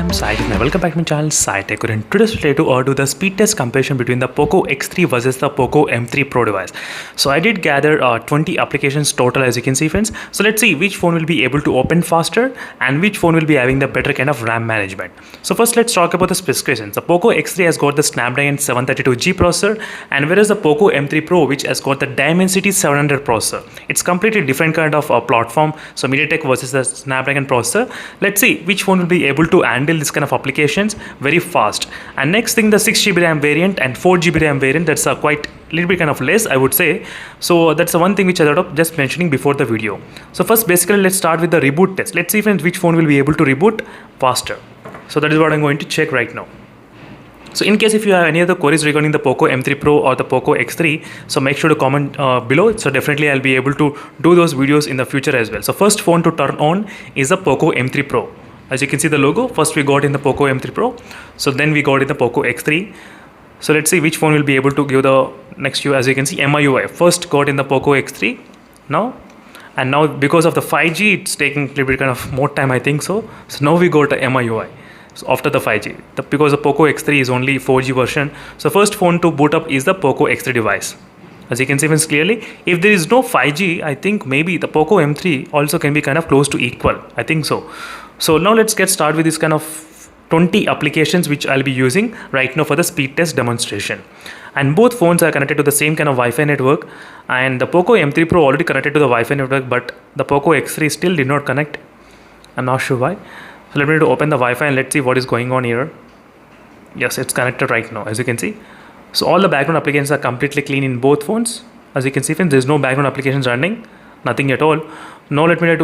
I'm Sai and welcome back to my channel Sai Tech. And today's today to do the speed test comparison between the Poco X3 versus the Poco M3 Pro device. So I did gather 20 applications total, as you can see, friends. So let's see which phone will be able to open faster and which phone will be having the better kind of RAM management. So first let's talk about the specifications. The Poco X3 has got the Snapdragon 732G processor, and whereas the Poco M3 Pro, which has got the Dimensity 700 processor. It's completely different kind of platform. So MediaTek versus the Snapdragon processor. Let's see which phone will be able to handle this kind of applications very fast. And next thing, the 6GB RAM variant and 4GB RAM variant, that's quite little bit kind of less, I would say. So that's the one thing which I thought of just mentioning before the video. So first, basically, let's start with the reboot test. Let's see which phone will be able to reboot faster. So that is what I'm going to check right now. So in case if you have any other queries regarding the Poco M3 Pro or the Poco X3, so make sure to comment below. So definitely I'll be able to do those videos in the future as well. So first phone to turn on is the Poco M3 Pro. As you can see the logo, first we got in the Poco M3 Pro. So then we got in the Poco X3. So let's see which phone will be able to give the next view. As you can see, MIUI first got in the Poco X3 now. And now because of the 5G, it's taking a little bit kind of more time, I think so. So now we got a MIUI. So after the 5G, because the Poco X3 is only 4G version. So first phone to boot up is the Poco X3 device. As you can see clearly, if there is no 5G, I think maybe the Poco M3 also can be kind of close to equal. I think so. So now let's get started with this kind of 20 applications which I'll be using right now for the speed test demonstration. And both phones are connected to the same kind of Wi-Fi network. And the Poco M3 Pro already connected to the Wi-Fi network, but the Poco X3 still did not connect. I'm not sure why. So let me open the Wi-Fi and let's see what is going on here. Yes, it's connected right now, as you can see. So all the background applications are completely clean in both phones. As you can see, there's no background applications running, nothing at all. Now let me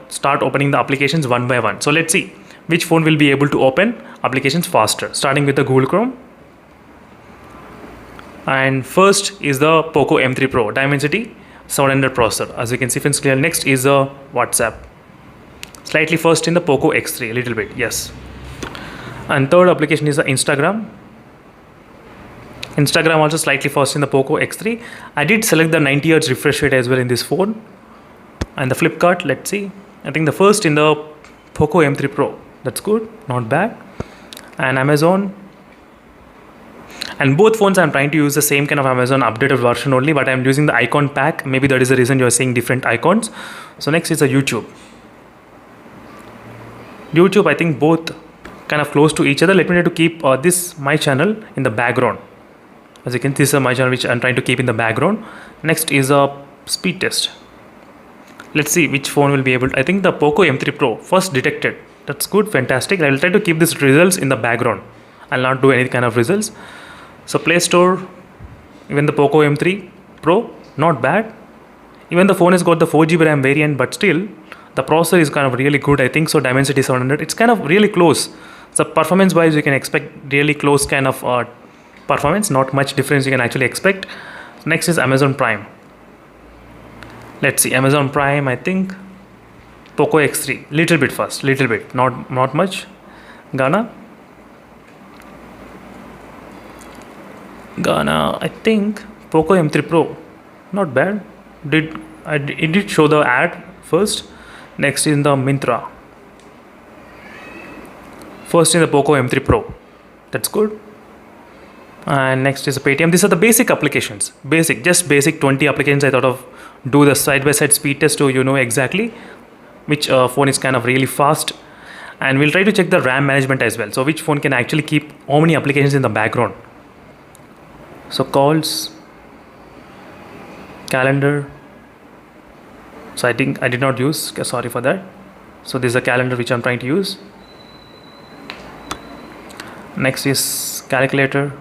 start opening the applications one by one. So let's see which phone will be able to open applications faster, starting with the Google Chrome. And first is the Poco M3 Pro, Dimensity 700 processor. As you can see, clear. Next is the WhatsApp. Slightly first in the Poco X3, a little bit, yes. And third application is the Instagram. Instagram also slightly first in the Poco X3. I did select the 90Hz refresh rate as well in this phone. And the Flipkart, let's see. I think the first in the Poco M3 Pro. That's good, not bad. And Amazon. And both phones I'm trying to use the same kind of Amazon updated version only, but I'm using the icon pack. Maybe that is the reason you're seeing different icons. So next is the YouTube. YouTube, I think both kind of close to each other. Let me try to keep this my channel in the background. As you can see, this is my channel which I'm trying to keep in the background. Next is a speed test. Let's see which phone will be able to, I think the Poco M3 Pro first detected. That's good, fantastic. I will try to keep these results in the background. I'll not do any kind of results. So Play Store, even the Poco M3 Pro, not bad. Even the phone has got the 4GB RAM variant, but still the processor is kind of really good, I think so. Dimensity 700, it's kind of really close. So performance wise, you can expect really close kind of performance, not much difference you can actually expect. Next is Amazon Prime. Let's see, Amazon Prime, I think Poco X3, little bit first, little bit, not much. Ghana, I think Poco M3 Pro, not bad. It did show the ad first. Next in the Myntra. First in the Poco M3 Pro. That's good. And next is the Paytm. These are the basic applications. Just basic 20 applications. I thought of do the side-by-side speed test so you know exactly which phone is kind of really fast. And we'll try to check the RAM management as well. So which phone can actually keep how many applications in the background. So calls, calendar. So I think I did not use, sorry for that. So this is a calendar which I'm trying to use. Next is calculator.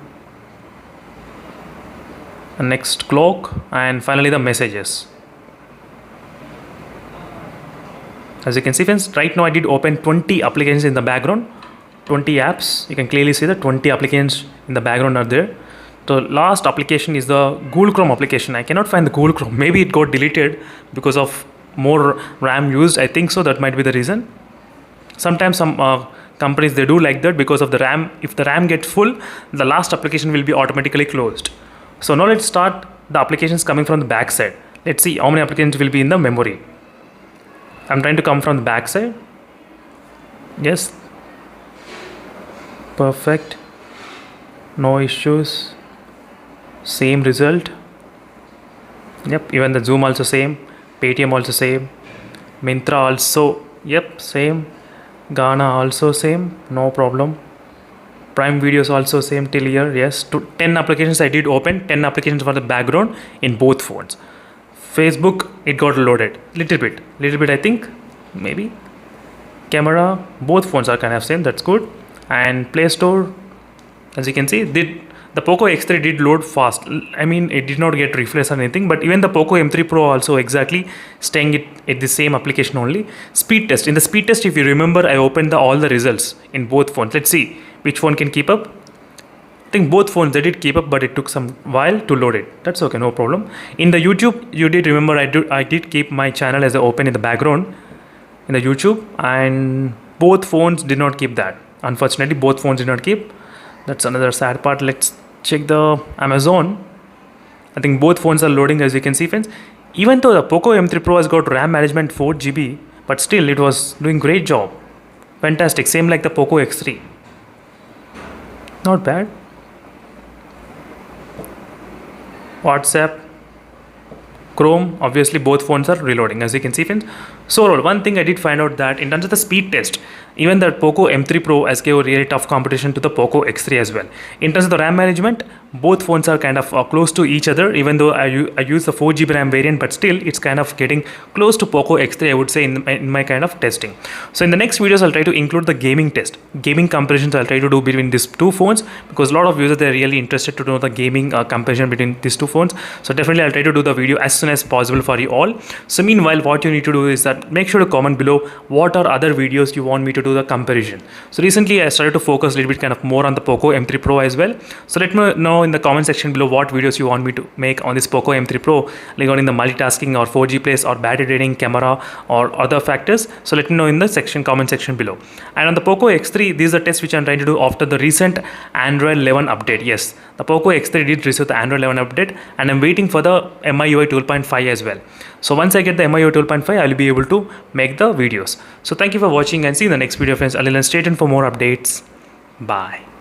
And next clock, and finally the messages. As you can see, friends, right now I did open 20 applications in the background, 20 apps. You can clearly see that 20 applications in the background are there. The last application is the Google Chrome application. I cannot find the Google Chrome. Maybe it got deleted because of more RAM used. I think so. That might be the reason. Sometimes some companies, they do like that because of the RAM. If the RAM gets full, the last application will be automatically closed. So now let's start the applications coming from the back side. Let's see how many applications will be in the memory. I'm trying to come from the back side. Yes, Perfect. No issues. Same result. Yep, even the Zoom also same. Paytm also same. Myntra also, yep, same. Ghana also same, no problem. Prime videos also same till here. Yes, 10 applications I did open, 10 applications for the background in both phones. Facebook, it got loaded little bit I think, maybe. Camera, both phones are kind of same, that's good. And Play Store, as you can see, the Poco X3 did load fast. I mean, it did not get refresh or anything, but even the Poco M3 Pro also exactly staying it at the same application only. Speed test. In the speed test, if you remember, I opened all the results in both phones. Let's see which phone can keep up. I think both phones they did keep up, but it took some while to load it. That's okay, no problem. In the YouTube, you did remember I did keep my channel as open in the background in the YouTube, and both phones did not keep that. Unfortunately, both phones did not keep. That's another sad part. Let's check the Amazon. I think both phones are loading, as you can see, friends. Even though the Poco M3 Pro has got RAM management 4 GB, but still it was doing great job. Fantastic. Same like the Poco X3. Not bad. WhatsApp, Chrome, obviously both phones are reloading, as you can see, friends. So one thing I did find out that in terms of the speed test, even the Poco M3 Pro has gave a really tough competition to the Poco X3 as well. In terms of the RAM management, both phones are kind of close to each other, even though I use the 4 GB RAM variant, but still it's kind of getting close to Poco X3, I would say, in my kind of testing. So in the next videos, I'll try to include the gaming test. Gaming comparisons I'll try to do between these two phones, because a lot of users, they're really interested to know the gaming comparison between these two phones. So definitely I'll try to do the video as soon as possible for you all. So meanwhile, what you need to do is that make sure to comment below what are other videos you want me to do the comparison. So recently I started to focus a little bit kind of more on the Poco M3 Pro as well. So let me know in the comment section below what videos you want me to make on this Poco M3 Pro regarding the multitasking or 4G plays or battery draining, camera or other factors. So let me know in the comment section below. And on the Poco X3, these are tests which I'm trying to do after the recent Android 11 update. Yes, the Poco X3 did receive the Android 11 update, and I'm waiting for the MIUI 12.5 as well. So once I get the MIUI 12.5, I'll be able to make the videos. So thank you for watching, and see you in the next video, friends. Until then, stay tuned for more updates. Bye.